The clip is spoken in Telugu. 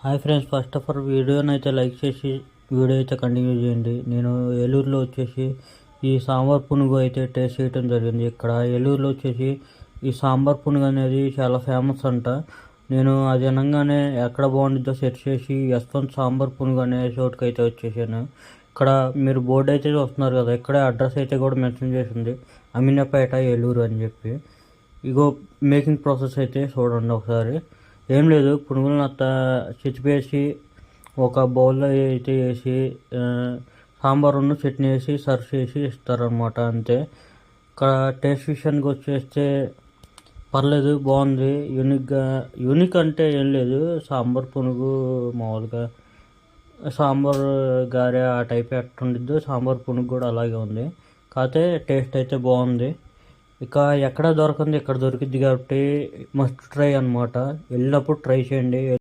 Hi friends, first of all వీడియోని అయితే లైక్ చేసి వీడియో అయితే కంటిన్యూ చేయండి. నేను ఏలూరులో వచ్చేసి ఈ సాంబార్ పునుగు అయితే టేస్ట్ చేయడం జరిగింది. ఇక్కడ ఏలూరులో వచ్చేసి ఈ సాంబార్ పునుగు అనేది చాలా ఫేమస్ అంట. నేను అది అనగానే ఎక్కడ బాగుంటుందో సెర్చ్ చేసి యశ్వంత్ సాంబార్ పునుగు అనే చోటుకి అయితే వచ్చేసాను. ఇక్కడ మీరు బోర్డు అయితే వస్తున్నారు కదా, ఇక్కడే అడ్రస్ అయితే కూడా మెన్షన్ చేసింది, అమీనపేట ఏలూరు అని చెప్పి. ఇగో మేకింగ్ ప్రాసెస్ అయితే చూడండి ఒకసారి. ఏం లేదు, పునుగులను అంతా చిచ్చిపేసి ఒక బౌల్లో అయితే వేసి సాంబారును చట్నీ వేసి సర్వ్ చేసి ఇస్తారనమాట, అంతే. ఇక్కడ టేస్ట్ విషయానికి వచ్చేస్తే పర్లేదు, బాగుంది. యూనిక్ అంటే ఏం లేదు, సాంబార్ పునుగు మామూలుగా సాంబార్ గారె ఆ టైప్ ఎట్టుండిద్దో సాంబార్ పునుగు కూడా అలాగే ఉంది. కాకపోతే టేస్ట్ అయితే బాగుంది. ఇక ఎక్కడ దొరకంది ఇక్కడ దొరికిద్ది కాబట్టి మస్ట్ ట్రై అనమాట. వెళ్ళినప్పుడు ట్రై చేయండి.